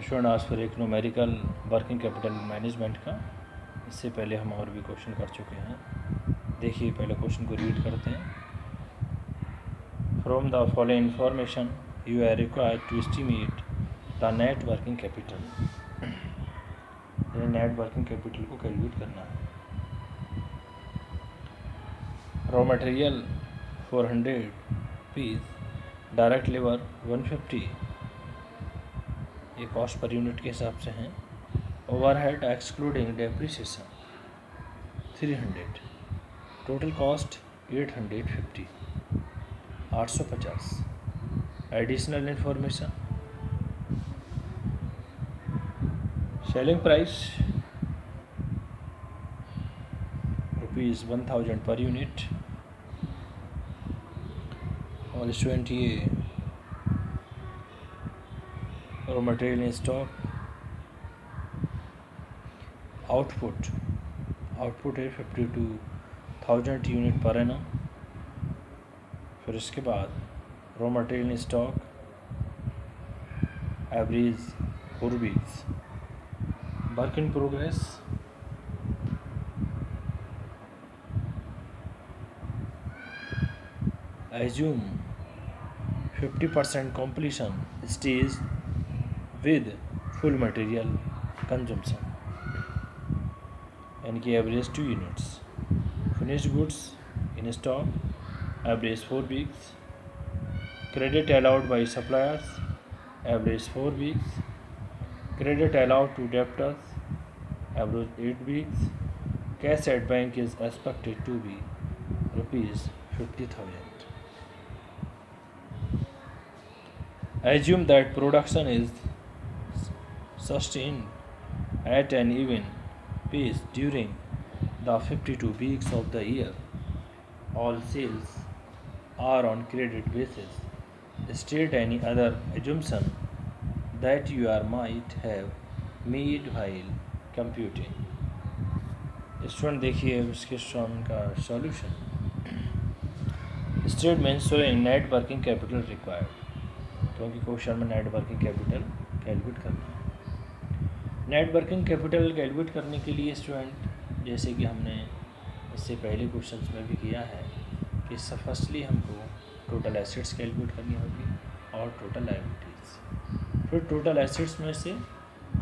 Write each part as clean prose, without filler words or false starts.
Student आज फिर एक न्यूमेरिकल वर्किंग कैपिटल मैनेजमेंट का। इससे पहले हम और भी क्वेश्चन कर चुके हैं। देखिए पहले क्वेश्चन को रीड करते हैं। From the following information you are required to estimate the net working capital. Net working capital को कैलकुलेट करना है। Raw material 400 piece, direct labour 150, ये कॉस्ट पर यूनिट के हिसाब से हैं। Overhead excluding depreciation 300, total cost 850, 850। Additional information, selling price ₹1000 per unit. और student ये raw material in stock, output है 52,000 यूनिट पर एनम। फिर इसके बाद raw material in stock average 4 weeks, work in progress assume 50% completion stage with full material consumption, यानी कि average 2 units. Finished goods in stock average 4 weeks, credit allowed by suppliers average 4 weeks, credit allowed to debtors average 8 weeks, cash at bank is expected to be ₹50,000। Assume that production is sustained at an even pace during the 52 weeks of the year. All sales are on credit basis. State any other assumption that you might have made while computing. Student देखिए इसके solve का solution. Statement showing net working capital required, क्योंकि question में net working capital calculate करना है। Net working capital calculate करने के लिए स्टूडेंट, जैसे कि हमने इससे पहले क्वेश्चंस में भी किया है कि फर्स्टली हमको टोटल एसेट्स कैलकुलेट करनी होगी और टोटल लायबिलिटीज़। फिर टोटल एसेट्स में से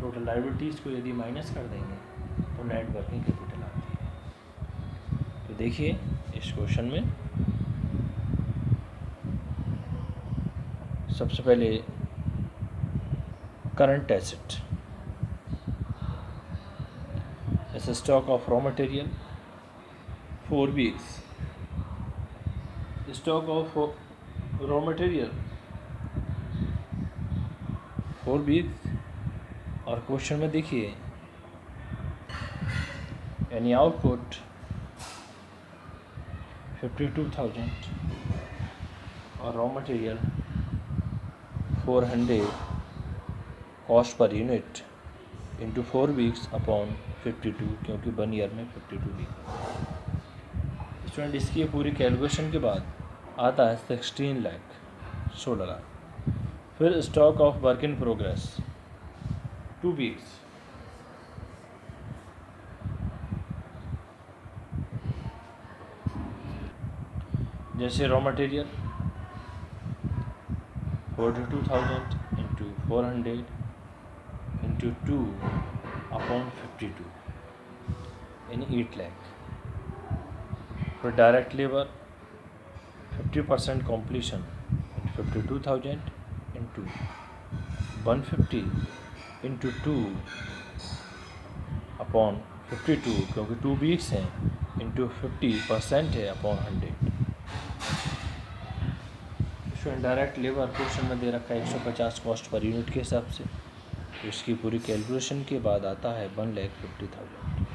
टोटल लायबिलिटीज़ को यदि माइनस कर देंगे तो नेट वर्किंग कैपिटल आती है। तो देखिए इस क्वेश्चन में सबसे पहले करंट एसेट, जैसे stock of raw material 4 weeks, stock of raw material 4 weeks. और क्वेश्चन में देखिए यानी आउटपुट 52,000 और raw material 400 cost per unit into 4 weeks upon 52, क्योंकि 1 ईयर में 52 वीक। स्टूडेंट इसकी पूरी कैलकुलेशन के बाद आता है 16 लाख, 16 लाख। फिर stock of work in progress 2 weeks, जैसे raw material 42,000 into 400 into 2 upon 52, यानी 8 लाख। फिर direct labour 50% completion 52,000 into 150 into 2 upon 52, क्योंकि 2 वीक्स हैं, इंटू 50% है अपॉन 100। डायरेक्ट लेबर क्वेश्चन में दे रखा है 150 कॉस्ट पर यूनिट के हिसाब से। तो इसकी पूरी कैलकुलेशन के बाद आता है 1,50,000।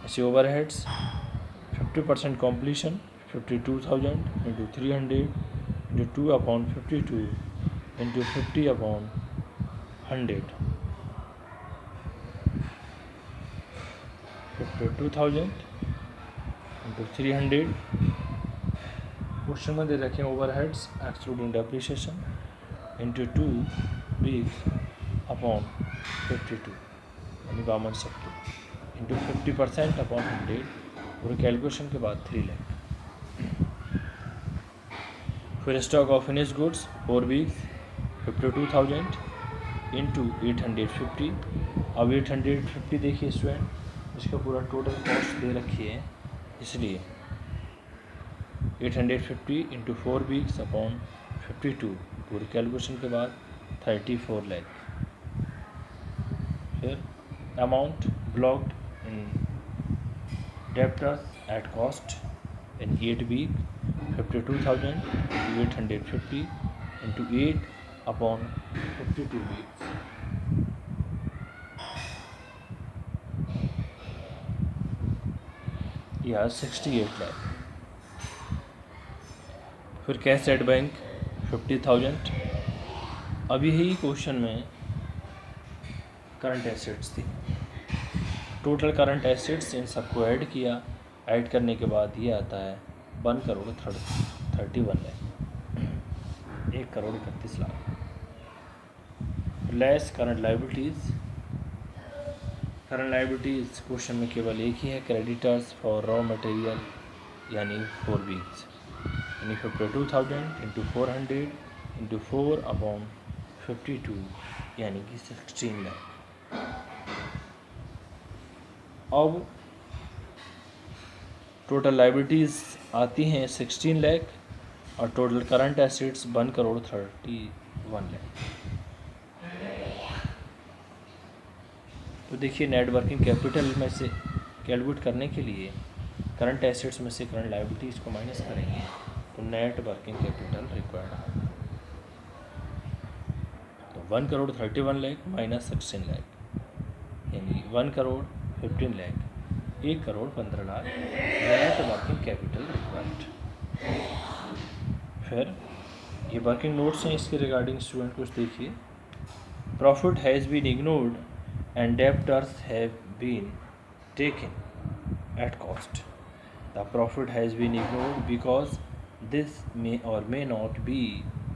ऐसे overheads 50% completion 52,000 into 300 into 2 upon 52 into 50 upon 100, 52,000 into 300। Question में दे रखे हैं overheads excluding depreciation into 2 weeks upon 52 यानी 52 इंटू 50% अपॉन 100 पूरे कैलकुलेशन के बाद 3 लाख। फिर stock of finish goods 4 weeks 52,000 into 850। अब 850 देखिए स्टूडेंट, इसका पूरा टोटल कॉस्ट दे रखी है, इसलिए 850 इंटू 4 वीक्स अपॉन 52 पूरी कैलकुलेशन के बाद 34 लाख। फिर amount blocked in debtors at cost in 8 week 52,000 into 850 into 8 upon 52 weeks। या 68 लाख। फिर कैश एट बैंक 50,000। अब यही क्वेश्चन में करंट एसेट्स थी, टोटल करंट एसेट्स इन सबको ऐड किया, ऐड करने के बाद ये आता है 1,31 lakh, 1,31 lakh. Less current liabilities. Current liabilities question में केवल एक ही है, क्रेडिटर्स फॉर रॉ मटेरियल यानी 4 वीक्स यानी 52,000 इंटू 400 इंटू 4 अपॉन 52 यानी कि 16 लाख। अब टोटल लाइबिलिटीज़ आती हैं 16 लाख और टोटल करंट एसेट्स 1,31 लाख। तो देखिए नेट वर्किंग कैपिटल में से कैलकुलेट करने के लिए करंट एसेट्स में से करंट लाइबिलिटीज़ को माइनस करेंगे तो नेट वर्किंग कैपिटल रिक्वायर्ड होगा। तो 1,31 लाख माइनस 16 लाख यानी 1,15 lakh, 1,15 lakh net working capital required. फिर ये वर्किंग नोट्स हैं, इसके रिगार्डिंग स्टूडेंट कुछ देखिए। Profit has been ignored and debtors have been taken at cost. The profit has been ignored because this may or may not be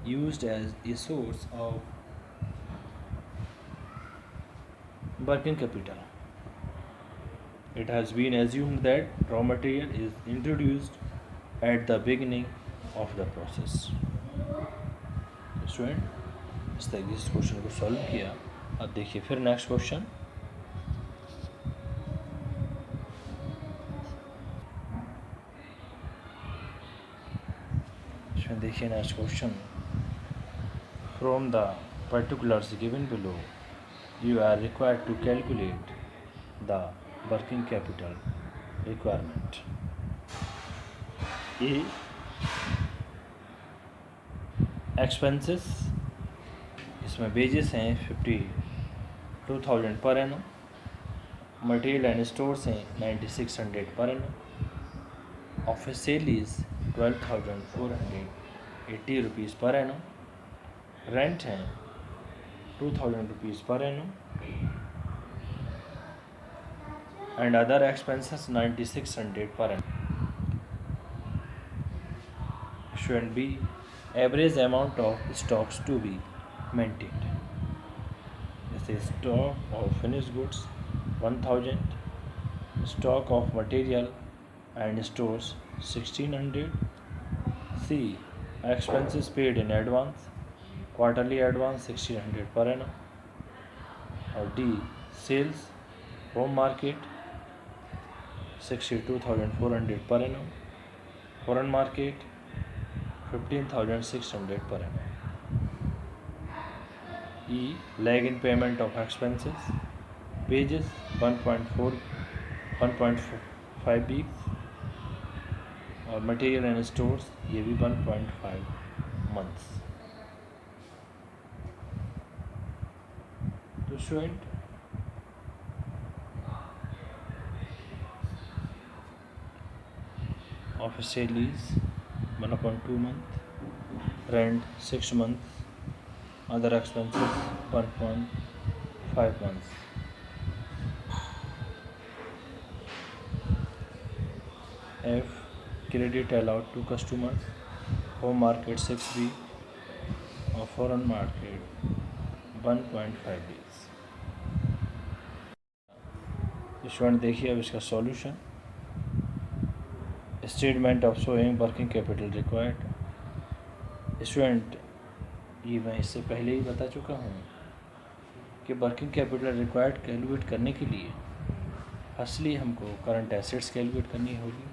used as a source of working capital. It has been assumed that raw material is introduced at the beginning of the process. Student, इस तरीके से question को solve किया। अब देखिए फिर next question. इसमें देखिए next question. From the particulars given below you are required to calculate the working capital requirement. A expenses, इसमें वेजेस हैं 52,000 per annum, material and stores हैं 9,600 per annum, office salaries 12,480 rupees per annum, rent हैं 2,000 rupees per annum and other expenses 9,600 per annum. Should be average amount of stocks to be maintained. जैसे stock of finished goods 1,000, stock of material and stores 1,600. C expenses paid in advance, quarterly advance 1,600 per annum. और D sales home market 62,400 per annum, foreign market 15,600 per annum. E lag in payment of expenses, wages 1.5 weeks और material and stores ये भी 1.5 months. तो student office salaries 1.2 month, rent 6 month, other expenses 1.5 months. F credit allowed to customers, home market 6 week, और foreign market 1.5 days. Student देखिए अब इसका solution. Statement of showing working capital required. Student ये मैं इससे पहले ही बता चुका हूँ कि वर्किंग कैपिटल रिक्वायर्ड कैलकुलेट करने के लिए फर्स्टली हमको करंट एसेट्स कैलकुलेट करनी होगी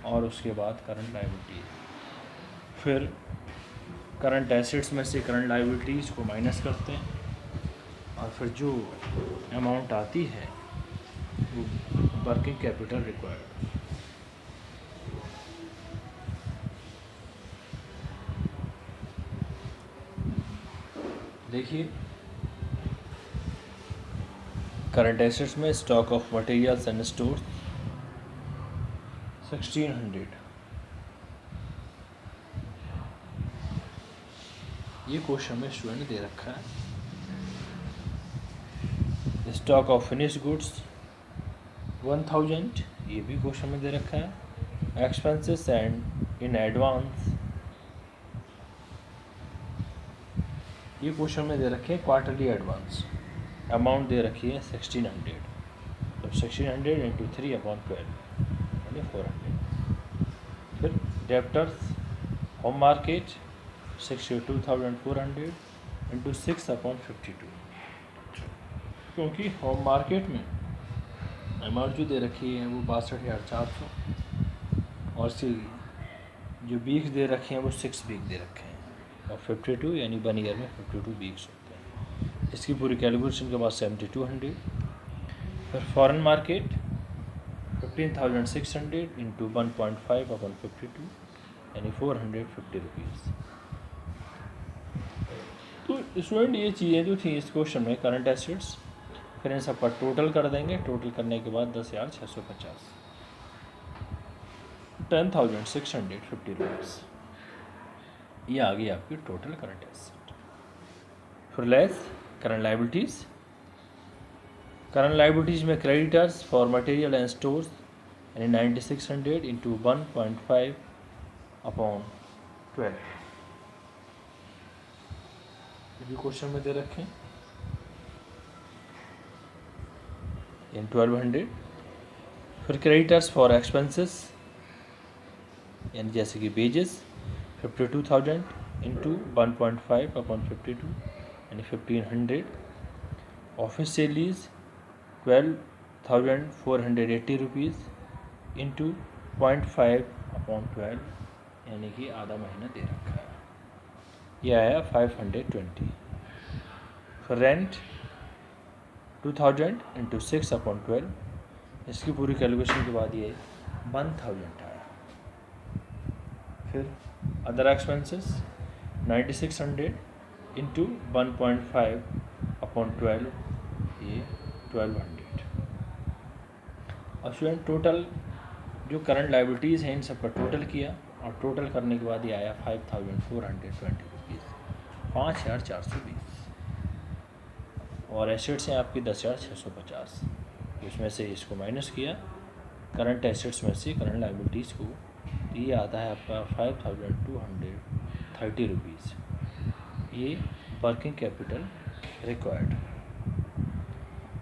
और उसके बाद करंट लायबिलिटी। फिर करंट एसेट्स में से करंट लायबिलिटीज़ को माइनस करते हैं और फिर जो अमाउंट आती है वो वर्किंग कैपिटल रिक्वायर्ड। देखिए करंट एसेट्स में stock of materials and stores 1600। ये क्वेश्चन में स्टूडेंट दे रखा है। स्टॉक ऑफ फिनिश गुड्स 1000, ये भी क्वेश्चन में दे रखा है। एक्सपेंसेस एंड इन एडवांस, ये क्वेश्चन में दे रखे हैं क्वार्टरली एडवांस। अमाउंट दे रखी है 1600, तो 1600 इंटू 3/12 यानी 400। फिर डेप्टर्स होम मार्केट 62,400 इंटू 6/52, क्योंकि होम मार्केट में अमाउंट जो दे रखी है वो 62,400 और सी जो वीक्स दे रखे हैं वो 6 वीक दे रखे हैं और 52 यानी 1 ईयर में 52 वीक्स होते हैं। इसकी पूरी कैलकुलेशन के बाद 7200। फिर फॉरेन मार्केट 15,600 इंटू 1.5/52 यानी 450 रुपीज़। तो स्टूडेंट ये चीज़ें जो थी इस क्वेश्चन में करंट एसेट्स, फिर इन सब का टोटल कर देंगे। टोटल करने के बाद 10,650, 10,650 रुपीज़, ये आ गई आपकी टोटल करंट एसेट। फिर less current liabilities. Current liabilities में creditors for material and stores यानी 9600 इंटू 1.5/12, ये भी क्वेश्चन में दे रखें इन 1200। फिर क्रेडिटर्स फॉर एक्सपेंसेस यानी जैसे कि वेजेस 52,000 इंटू 1.5/52 यानी 1500। ऑफिस सैलरीज 12,480 रुपीज़ इंटू 0.5/12 यानी कि आधा महीना दे रखा है, यह आया 520। फिर रेंट 2000 इंटू 6/12, इसकी पूरी कैलकुलेशन के बाद ये 1000 आया। फिर अदर एक्सपेंसेस 9600 इंटू 1.5/12 ये 1200। अब स्टूडेंट टोटल जो करंट लायबिलिटीज़ हैं इन सब का टोटल किया और टोटल करने के बाद ये आया 5,420 रुपीज़, 5,420। और एसेट्स हैं आपकी 10,650, इसमें से इसको माइनस किया करंट एसेट्स में से करंट लायबिलिटीज़ को, तो ये आता है आपका 5,230 रुपीज़, ये वर्किंग कैपिटल रिक्वायर्ड।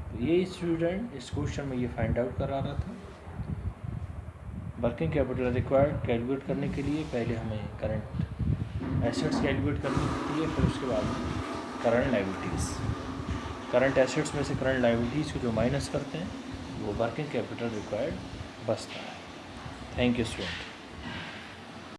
तो ये स्टूडेंट इस क्वेश्चन में ये फाइंड आउट करा रहा था। वर्किंग कैपिटल रिक्वायर्ड कैलकुलेट करने के लिए पहले हमें करंट एसेट्स कैलकुलेट करनी होती है, फिर उसके बाद करंट लायबिलिटीज़। करंट एसेट्स में से करंट लायबिलिटीज़ को जो माइनस करते हैं वो वर्किंग कैपिटल रिक्वायर्ड बचता है। Thank you student.